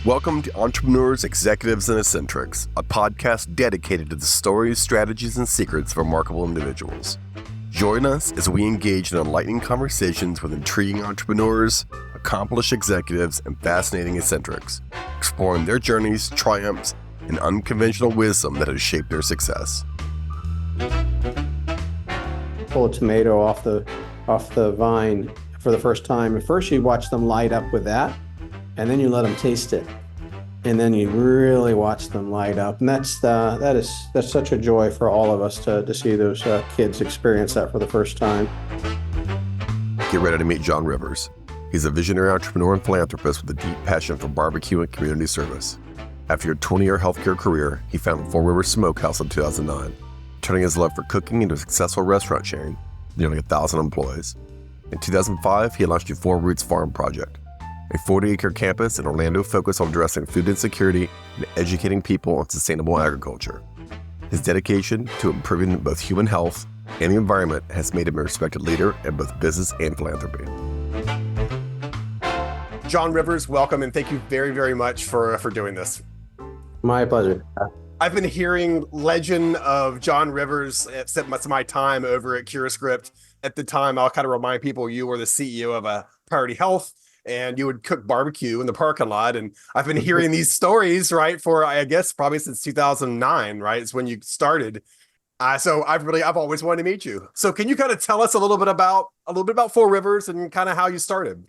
Welcome to Entrepreneurs, Executives, and Eccentrics, a podcast dedicated to the stories, strategies, and secrets of remarkable individuals. Join us as we engage in enlightening conversations with intriguing entrepreneurs, accomplished executives, and fascinating eccentrics, exploring their journeys, triumphs, and unconventional wisdom that has shaped their success. Pull a tomato off the vine for the first time. At first, you watch them light up with that, and then you let them taste it, and then you really watch them light up. And that's such a joy for all of us to see those kids experience that for the first time. Get ready to meet John Rivers. He's a visionary entrepreneur and philanthropist with a deep passion for barbecue and community service. After a 20-year healthcare career, he founded 4Rivers Smokehouse in 2009, turning his love for cooking into a successful restaurant chain with nearly 1,000 employees. In 2005, he launched the 4Roots Farm Project, a 40-acre campus in Orlando focused on addressing food insecurity and educating people on sustainable agriculture. His dedication to improving both human health and the environment has made him a respected leader in both business and philanthropy. John Rivers, welcome, and thank you very, very much for doing this. My pleasure. I've been hearing legend of John Rivers at my time over at CuraScript. At the time, I'll kind of remind people you were the CEO of Priority Health, and you would cook barbecue in the parking lot. And I've been hearing these stories, right, for, I guess, probably since 2009, right, is when you started. So I've always wanted to meet you. So can you kind of tell us a little bit about 4Rivers and kind of how you started?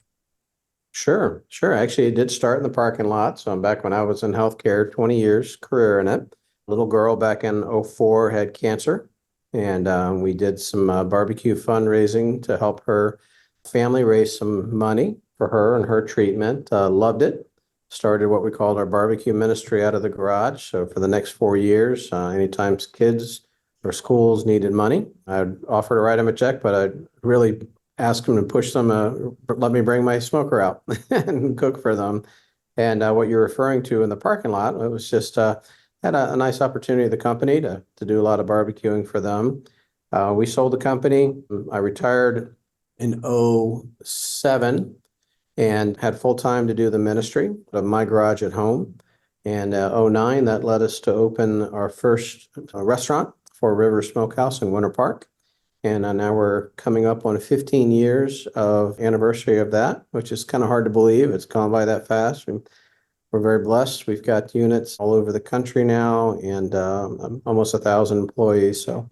Sure. Actually, it did start in the parking lot. So I'm back when I was in healthcare, 20 years career in it. Little girl back in 2004 had cancer, and we did some barbecue fundraising to help her family raise some money for her and her treatment. Loved it. Started what we called our barbecue ministry out of the garage. So for the next 4 years, anytime kids or schools needed money, I'd offer to write them a check, but I'd really ask them to push them, let me bring my smoker out and cook for them. And what you're referring to in the parking lot, it was just had a nice opportunity of the company to do a lot of barbecuing for them. We sold the company. I retired in 2007 and had full time to do the ministry of my garage at home. And 2009, that led us to open our first restaurant, 4Rivers Smokehouse in Winter Park. And now we're coming up on 15 years of anniversary of that, which is kind of hard to believe. It's gone by that fast. We're very blessed. We've got units all over the country now and almost 1,000 employees. So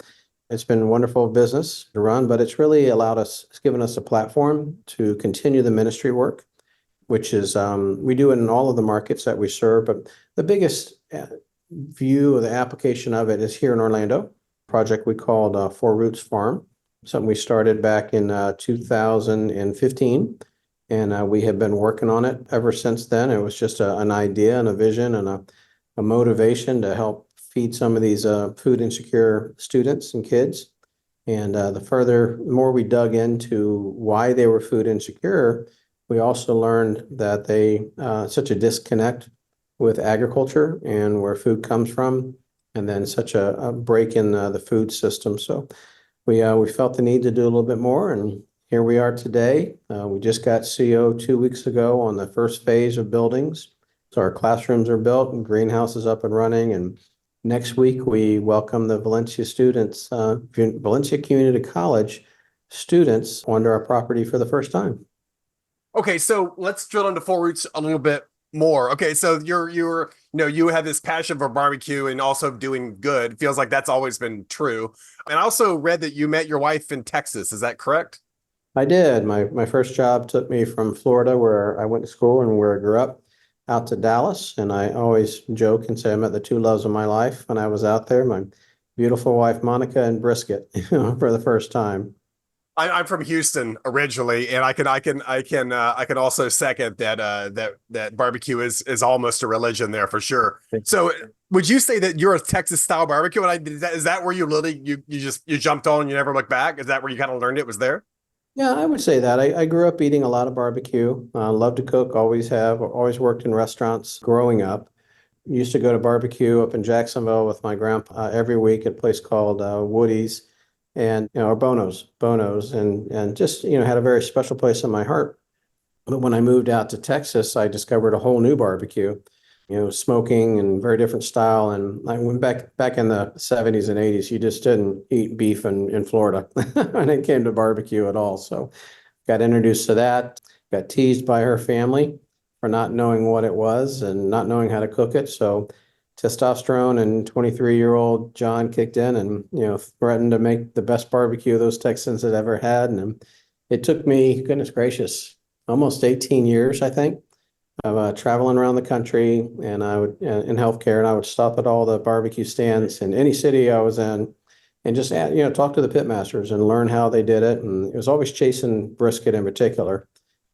it's been a wonderful business to run, but it's really it's given us a platform to continue the ministry work, which is, we do it in all of the markets that we serve. But the biggest view of the application of it is here in Orlando, a project we called 4Roots Farm, something we started back in 2015. And we have been working on it ever since then. It was just an idea and a vision and a motivation to help feed some of these food insecure students and kids. And the more we dug into why they were food insecure, we also learned that they such a disconnect with agriculture and where food comes from, and then such a break in the food system. So we felt the need to do a little bit more, and here we are today. We just got CO 2 weeks ago on the first phase of buildings. So our classrooms are built and greenhouse is up and running. And next week, we welcome the Valencia students, Valencia Community College students onto our property for the first time. Okay, so let's drill into 4Roots a little bit more. Okay, so you have this passion for barbecue and also doing good. It feels like that's always been true. And I also read that you met your wife in Texas. Is that correct? I did. My first job took me from Florida, where I went to school and where I grew up, out to Dallas. And I always joke and say I met the two loves of my life when I was out there, my beautiful wife, Monica, and brisket, for the first time. I'm from Houston originally, and I can also second that barbecue is almost a religion there for sure. So would you say that you're a Texas style barbecue? And is that where you literally you jumped on and you never looked back? Is that where you kind of learned it was there? Yeah, I would say that. I grew up eating a lot of barbecue. Love to cook, always have, always worked in restaurants growing up. Used to go to barbecue up in Jacksonville with my grandpa every week at a place called Woody's and, or Bono's, and just, had a very special place in my heart. But when I moved out to Texas, I discovered a whole new barbecue. smoking and very different style. And I went back in the 70s and 80s, you just didn't eat beef in Florida when it came to barbecue at all. So got introduced to that, got teased by her family for not knowing what it was and not knowing how to cook it. So testosterone and 23-year-old John kicked in and, threatened to make the best barbecue those Texans had ever had. And it took me, goodness gracious, almost 18 years, I think, of traveling around the country, and I would in healthcare, and I would stop at all the barbecue stands in any city I was in, and just talk to the pit masters and learn how they did it. And it was always chasing brisket in particular,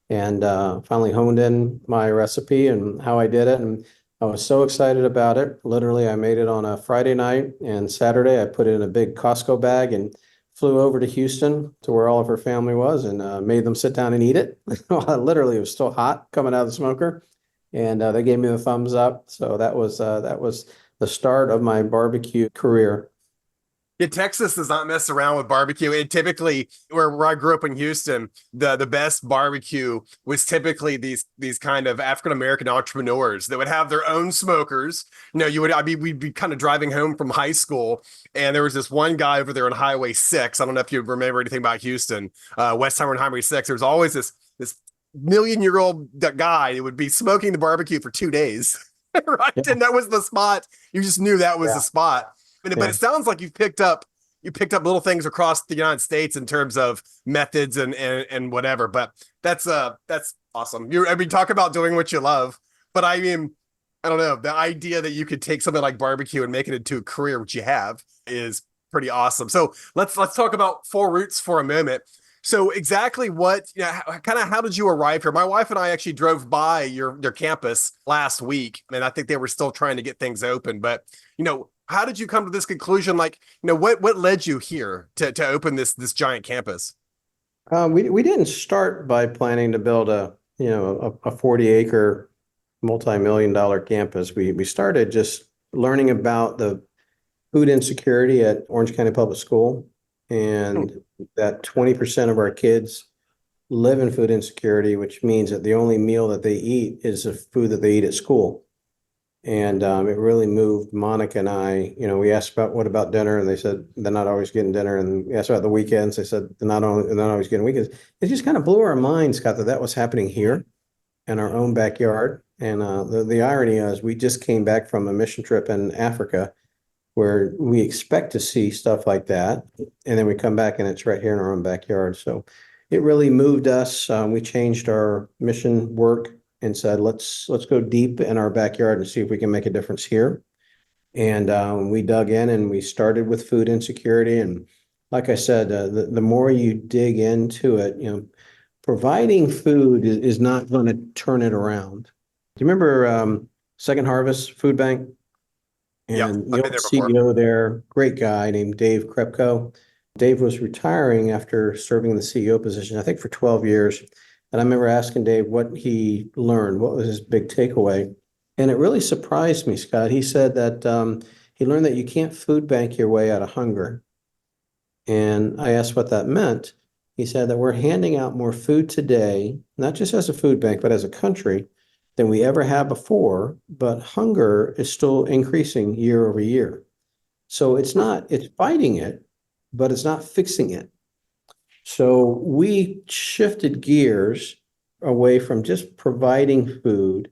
and finally honed in my recipe and how I did it. And I was so excited about it. Literally, I made it on a Friday night, and Saturday I put it in a big Costco bag and flew over to Houston to where all of her family was, and made them sit down and eat it. Literally, it was still hot coming out of the smoker, and they gave me the thumbs up. So that was the start of my barbecue career. Yeah, Texas does not mess around with barbecue. It typically, where I grew up in Houston, the best barbecue was typically these kind of African American entrepreneurs that would have their own smokers. We'd be kind of driving home from high school, and there was this one guy over there on Highway 6. I don't know if you remember anything about Houston, Westheimer and Highway 6. There was always this million-year-old guy that would be smoking the barbecue for 2 days, right? Yeah. And that was the spot. You just knew that was Yeah. the spot. But Yeah. it sounds like you picked up little things across the United States in terms of methods and whatever. But that's awesome. Talk about doing what you love. But I mean, I don't know, the idea that you could take something like barbecue and make it into a career, which you have, is pretty awesome. So let's talk about 4Roots for a moment. So exactly how did you arrive here? My wife and I actually drove by your campus last week, and I think they were still trying to get things open. But how did you come to this conclusion? What led you here to open this giant campus? We didn't start by planning to build a 40-acre multi-million-dollar campus. We started just learning about the food insecurity at Orange County Public School, and that 20% of our kids live in food insecurity, which means that the only meal that they eat is the food that they eat at school. And it really moved Monica and I. We asked what about dinner, and they said they're not always getting dinner. And we asked about the weekends. They said they're not always getting weekends. It just kind of blew our minds, Scott, that was happening here in our own backyard. And the irony is we just came back from a mission trip in Africa where we expect to see stuff like that. And then we come back and it's right here in our own backyard. So it really moved us. We changed our mission work and said, let's go deep in our backyard and see if we can make a difference here. And we dug in and we started with food insecurity. And like I said, the more you dig into it, providing food is not going to turn it around. Do you remember Second Harvest Food Bank? Yeah, And I've the been old there before. CEO there, great guy named Dave Krepko. Dave was retiring after serving the CEO position, I think for 12 years. And I remember asking Dave what he learned, what was his big takeaway. And it really surprised me, Scott. He said that he learned that you can't food bank your way out of hunger. And I asked what that meant. He said that we're handing out more food today, not just as a food bank, but as a country, than we ever have before. But hunger is still increasing year over year. So it's fighting it, but it's not fixing it. So we shifted gears away from just providing food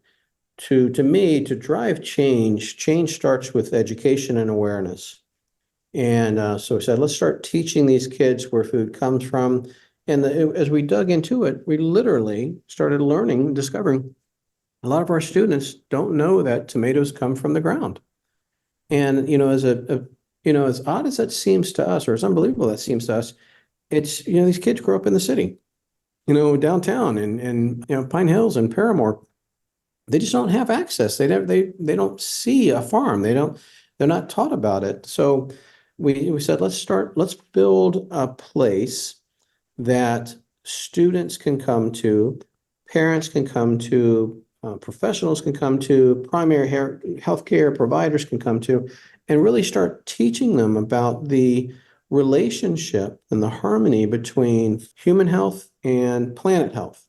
to me, to drive change. Change starts with education and awareness. And so we said, let's start teaching these kids where food comes from. And as we dug into it, we literally started learning, discovering a lot of our students don't know that tomatoes come from the ground. And, as odd as that seems to us, or as unbelievable that seems to us, it's, these kids grow up in the city, downtown and Pine Hills and Paramore. They just don't have access. They don't see a farm. They're not taught about it. So we said, let's build a place that students can come to, parents can come to, professionals can come to, primary healthcare providers can come to, and really start teaching them about the relationship and the harmony between human health and planet health.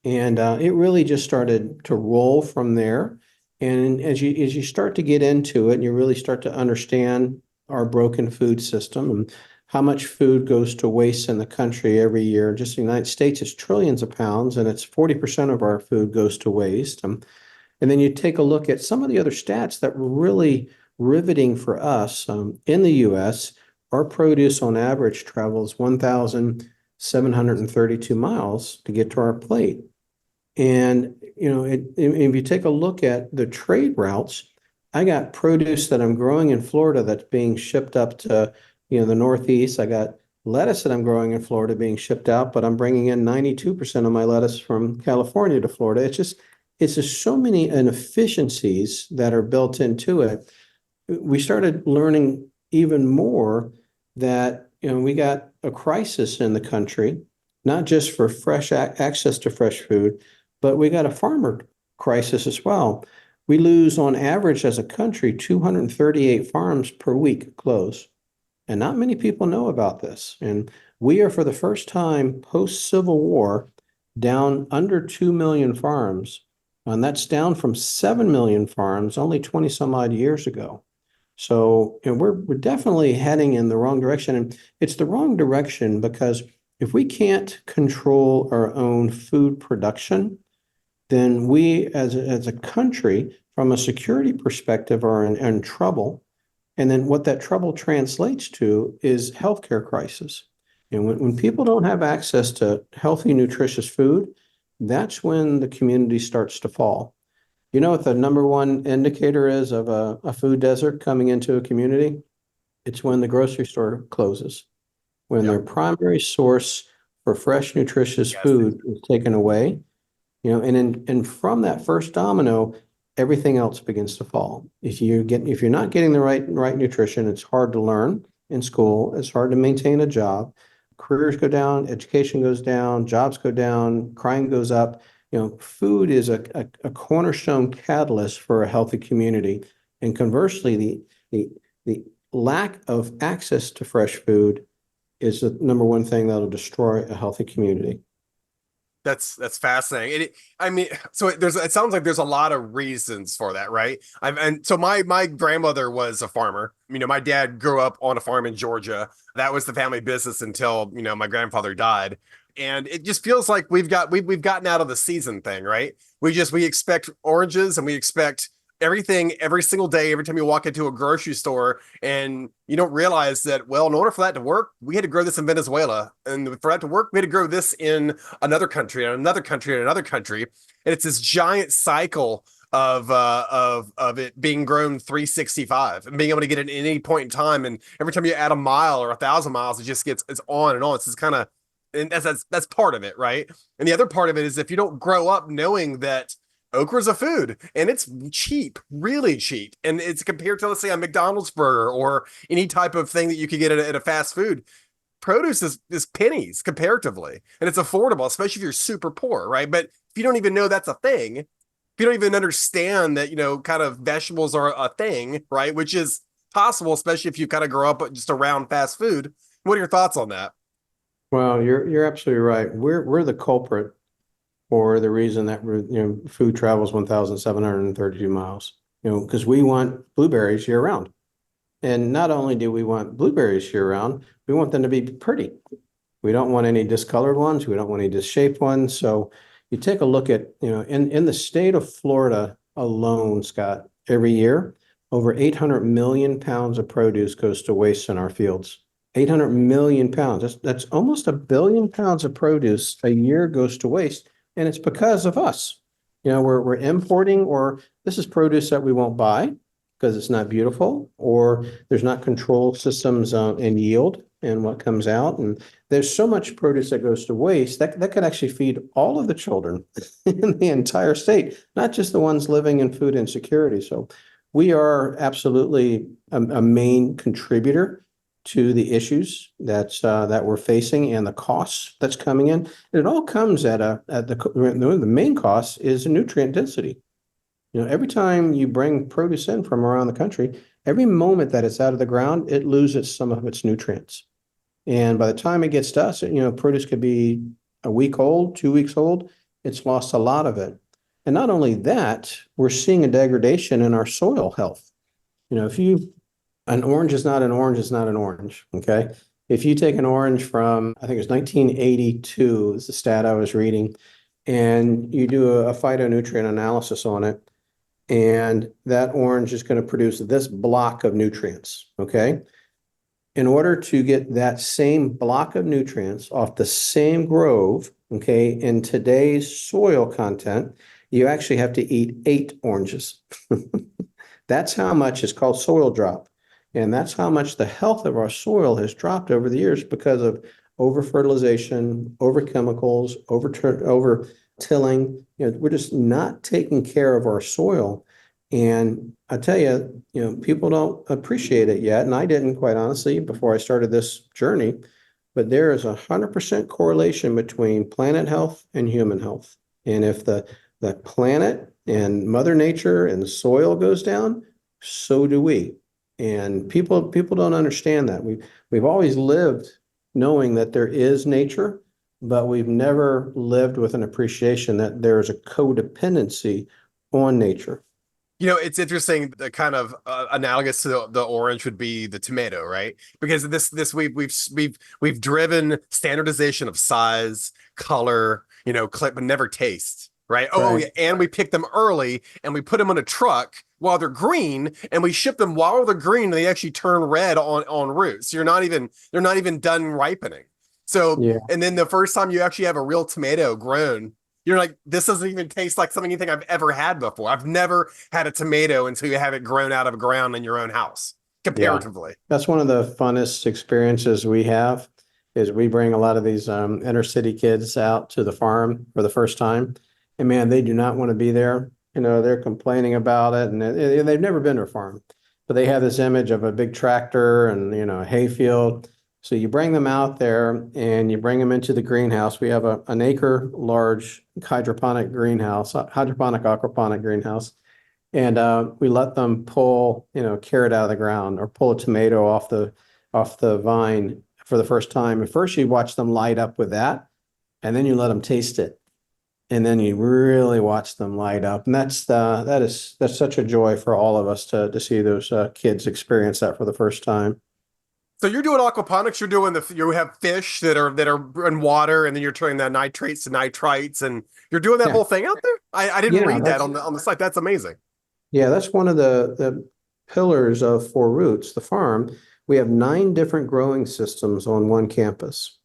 And it really just started to roll from there. And as you start to get into it and you really start to understand our broken food system and how much food goes to waste in the country every year, just the United States is trillions of pounds, and it's 40% of our food goes to waste. And then you take a look at some of the other stats that were really riveting for us. In the US, our produce on average travels 1,732 miles to get to our plate. And, if you take a look at the trade routes, I got produce that I'm growing in Florida that's being shipped up to, the Northeast. I got lettuce that I'm growing in Florida being shipped out, but I'm bringing in 92% of my lettuce from California to Florida. It's just so many inefficiencies that are built into it. We started learning even more that, we got a crisis in the country, not just for fresh access to fresh food, but we got a farmer crisis as well. We lose on average as a country 238 farms per week close. And not many people know about this. And we are, for the first time post-Civil War, down under 2 million farms. And that's down from 7 million farms only 20 some odd years ago. So, we're definitely heading in the wrong direction. And it's the wrong direction because if we can't control our own food production, then we as a country, from a security perspective, are in trouble. And then what that trouble translates to is healthcare crisis. And when people don't have access to healthy, nutritious food, that's when the community starts to fall. You know what the number one indicator is of a food desert coming into a community? It's when the grocery store closes, when their primary source for fresh, nutritious food is taken away. And from that first domino, everything else begins to fall. If you're not getting the right nutrition, it's hard to learn in school. It's hard to maintain a job. Careers go down, education goes down, jobs go down, crime goes up. Food is a cornerstone catalyst for a healthy community. And conversely, the lack of access to fresh food is the number one thing that'll destroy a healthy community. That's fascinating. So it sounds like there's a lot of reasons for that, right? And so my grandmother was a farmer. My dad grew up on a farm in Georgia. That was the family business until, my grandfather died. And it just feels like we've gotten out of the season thing, right? We expect oranges and we expect everything every single day, every time you walk into a grocery store, and you don't realize that, well, in order for that to work, we had to grow this in Venezuela. And for that to work, we had to grow this in another country, and another country, and another country. And it's this giant cycle of it being grown 365 and being able to get it at any point in time. And every time you add a mile or 1,000 miles, it's on and on. It's just kind of, and that's part of it, right? And the other part of it is if you don't grow up knowing that okra's a food and it's cheap, really cheap, and it's compared to, let's say, a McDonald's burger or any type of thing that you could get at a fast food. Produce is pennies comparatively, and it's affordable, especially if you're super poor, right? But if you don't even know that's a thing, if you don't even understand that, kind of vegetables are a thing, right? Which is possible, especially if you kind of grow up just around fast food. What are your thoughts on that? Well, you're absolutely right. We're the culprit for the reason that food travels 1,732 miles. Because we want blueberries year round, and not only do we want blueberries year round, we want them to be pretty. We don't want any discolored ones. We don't want any disshaped ones. So you take a look at in the state of Florida alone, Scott, every year over 800 million pounds of produce goes to waste in our fields. 800 million pounds. That's almost 1 billion pounds of produce a year goes to waste. And it's because of us. We're importing, or this is produce that we won't buy because it's not beautiful, or there's not control systems in yield and what comes out. And there's so much produce that goes to waste that could actually feed all of the children in the entire state, not just the ones living in food insecurity. So we are absolutely a main contributor to the issues that we're facing and the costs that's coming in. And it all comes at the main cost is nutrient density. Every time you bring produce in from around the country, every moment that it's out of the ground, it loses some of its nutrients. And by the time it gets to us, produce could be a week old, 2 weeks old. It's lost a lot of it. And not only that, we're seeing a degradation in our soil health. If an orange is not an orange, is not an orange. Okay. If you take an orange from, I think it was 1982 is the stat I was reading, and you do a phytonutrient analysis on it, and that orange is going to produce this block of nutrients. Okay. In order to get that same block of nutrients off the same grove, okay, in today's soil content, you actually have to eat 8 oranges. That's how much is called soil drop. And that's how much the health of our soil has dropped over the years because of over fertilization, over chemicals, over tilling. We're just not taking care of our soil. And I tell you, people don't appreciate it yet. And I didn't, quite honestly, before I started this journey, but there is 100% correlation between planet health and human health. And if the planet and Mother Nature and the soil goes down, so do we. And people don't understand that. We've always lived knowing that there is nature, but we've never lived with an appreciation that there is a codependency on nature. It's interesting. The kind of analogous to the orange would be the tomato, right? Because this we've driven standardization of size, color, clip, but never taste, right? Oh, Right. yeah, and we pick them early and we put them on a truck while they're green, and we ship them while they're green. And they actually turn red on root. So they're not even done ripening. So, Yeah. and then the first time you actually have a real tomato grown, you're like, this doesn't even taste like anything I've ever had before. I've never had a tomato until you have it grown out of the ground in your own house, Yeah. comparatively. That's one of the funnest experiences we have is we bring a lot of these inner city kids out to the farm for the first time. And man, they do not want to be there. They're complaining about it, and they've never been to a farm, but they have this image of a big tractor and, a hay field. So you bring them out there and you bring them into the greenhouse. We have an acre large hydroponic greenhouse, hydroponic aquaponic greenhouse. And we let them pull, a carrot out of the ground or pull a tomato off the vine for the first time. At first, you watch them light up with that, and then you let them taste it, and then you really watch them light up. And that's such a joy for all of us to see those kids experience that for the first time. So you're doing aquaponics. You have fish that are in water, and then you're turning that nitrates to nitrites, and you're doing that Yeah, whole thing out there. I didn't yeah, read that that's on the site. That's amazing. yeah, that's one of the pillars of 4 Roots, the farm. We have 9 different growing systems on one campus.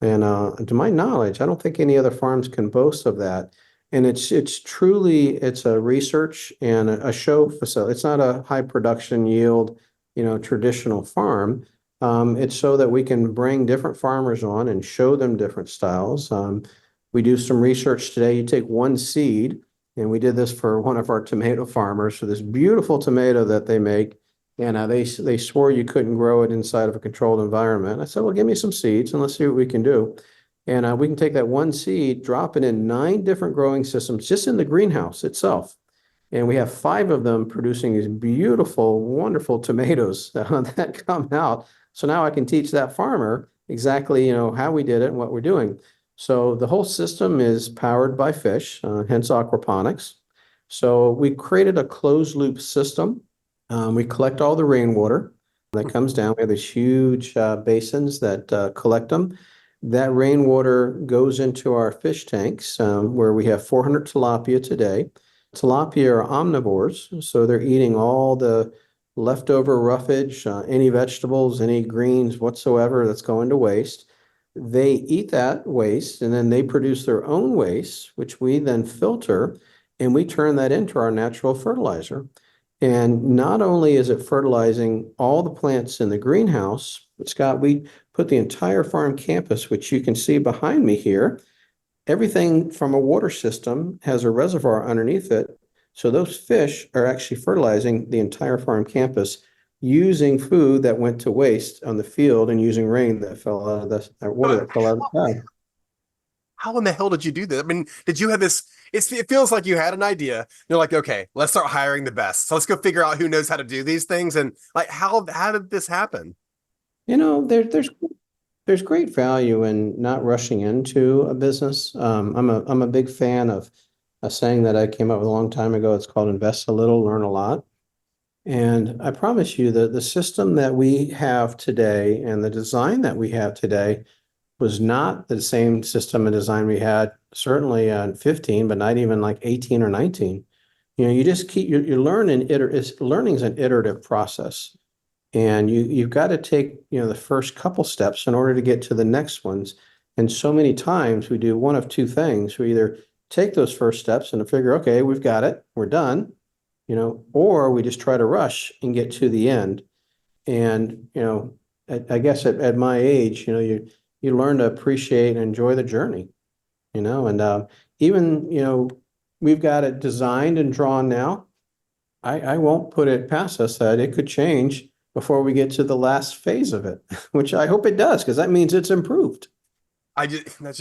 And to my knowledge, I don't think any other farms can boast of that. And it's truly a research and a show facility. It's not a high production yield, traditional farm. It's so that we can bring different farmers on and show them different styles. We do some research today. You take one seed, and we did this for one of our tomato farmers for this beautiful tomato that they make. And they swore you couldn't grow it inside of a controlled environment. I said, well, give me some seeds and let's see what we can do. And we can take that one seed, drop it in 9 different growing systems just in the greenhouse itself. And we have 5 of them producing these beautiful, wonderful tomatoes that come out. So now I can teach that farmer exactly, how we did it and what we're doing. So the whole system is powered by fish, hence aquaponics. So we created a closed loop system. We collect all the rainwater that comes down. We have these huge basins that collect them. That rainwater goes into our fish tanks, where we have 400 tilapia today. Tilapia are omnivores, so they're eating all the leftover roughage, any vegetables, any greens whatsoever that's going to waste. They eat that waste and then they produce their own waste, which we then filter, and we turn that into our natural fertilizer. And not only is it fertilizing all the plants in the greenhouse, but Scott, we put the entire farm campus, which you can see behind me here. Everything from a water system has a reservoir underneath it. So those fish are actually fertilizing the entire farm campus using food that went to waste on the field and using rain that fell out of the water that fell out of the sky. How in the hell did you do that? I mean, did you have this? It feels like you had an idea. You're like, okay, let's start hiring the best. So let's go figure out who knows how to do these things. And like, how did this happen? There's great value in not rushing into a business. I'm a big fan of a saying that I came up with a long time ago. It's called invest a little, learn a lot. And I promise you that the system that we have today and the design that we have today was not the same system and design we had certainly in 15, but not even like 18 or 19. You just keep, you're learning, learning is an iterative process. And you've got to take, the first couple steps in order to get to the next ones. And so many times we do one of two things. We either take those first steps and figure, okay, we've got it, we're done, or we just try to rush and get to the end. And, I guess at my age, you learn to appreciate and enjoy the journey, and even, we've got it designed and drawn now. I won't put it past us that it could change before we get to the last phase of it, which I hope it does, because that means it's improved. I don't know. It's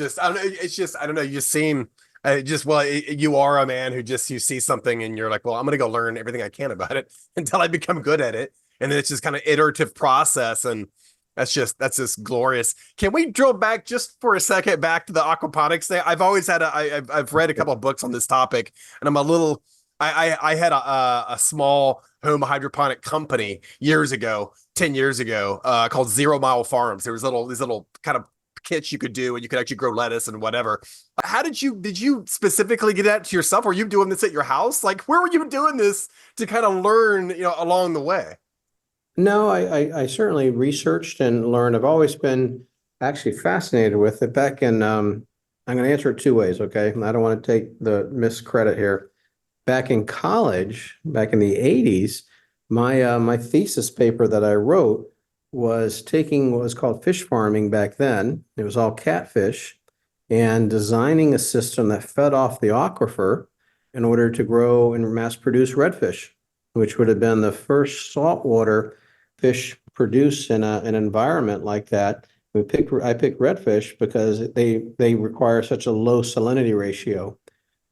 just, I don't know. You seem you are a man who you see something and you're like, well, I'm going to go learn everything I can about it until I become good at it. And then it's just kind of iterative process. And that's just glorious. Can we drill back just for a second back to the aquaponics thing? I've always had I've read a couple of books on this topic, and I had a small home hydroponic company years ago, 10 years ago, called 0 Mile Farms. There was these little kind of kits you could do, and you could actually grow lettuce and whatever. How did you specifically get that to yourself? Were you doing this at your house? Like, where were you doing this to kind of learn, along the way? No, I certainly researched and learned. I've always been actually fascinated with it. Back in, I'm going to answer it two ways, okay? I don't want to take the miscredit here. Back in college, back in the 80s, my thesis paper that I wrote was taking what was called fish farming back then. It was all catfish, and designing a system that fed off the aquifer in order to grow and mass produce redfish, which would have been the first saltwater fish produced in an environment like that. I picked redfish because they require such a low salinity ratio.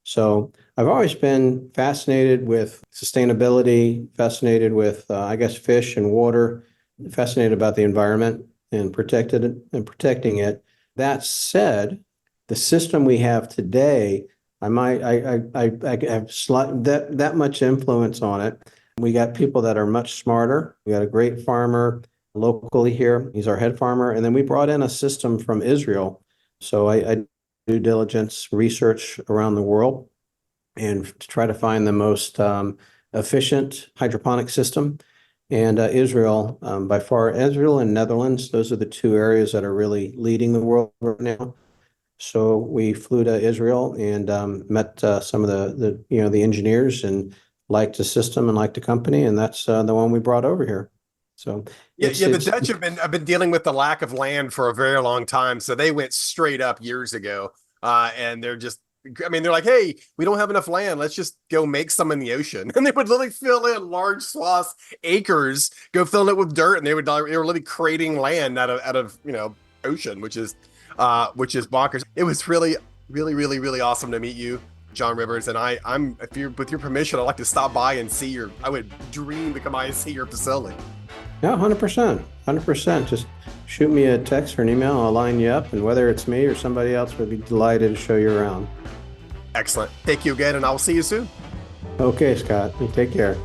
So I've always been fascinated with sustainability, fascinated with, I guess, fish and water, fascinated about the environment and protecting it. That said, the system we have today, I have that much influence on it. We got people that are much smarter. We got a great farmer locally here. He's our head farmer. And then we brought in a system from Israel. So I do diligence research around the world and to try to find the most efficient hydroponic system. And Israel, by far, Israel and Netherlands, those are the two areas that are really leading the world right now. So we flew to Israel and met some of the engineers and liked the system and liked the company, and that's the one we brought over here. So the Dutch have been dealing with the lack of land for a very long time, so they went straight up years ago, and they're like, hey, we don't have enough land. Let's just go make some in the ocean. And they would literally fill in large swaths, acres, go fill it with dirt, and they were literally creating land out of ocean, which is bonkers. It was really, really, really, really awesome to meet you, John Rivers. And if you're with your permission, I'd like to stop by and I would dream to come by and see your facility. Yeah, 100%. Just shoot me a text or an email. I'll line you up, and whether it's me or somebody else, we'd be delighted to show you around. Excellent. Thank you again, and I will see you soon. Okay, Scott. You take care.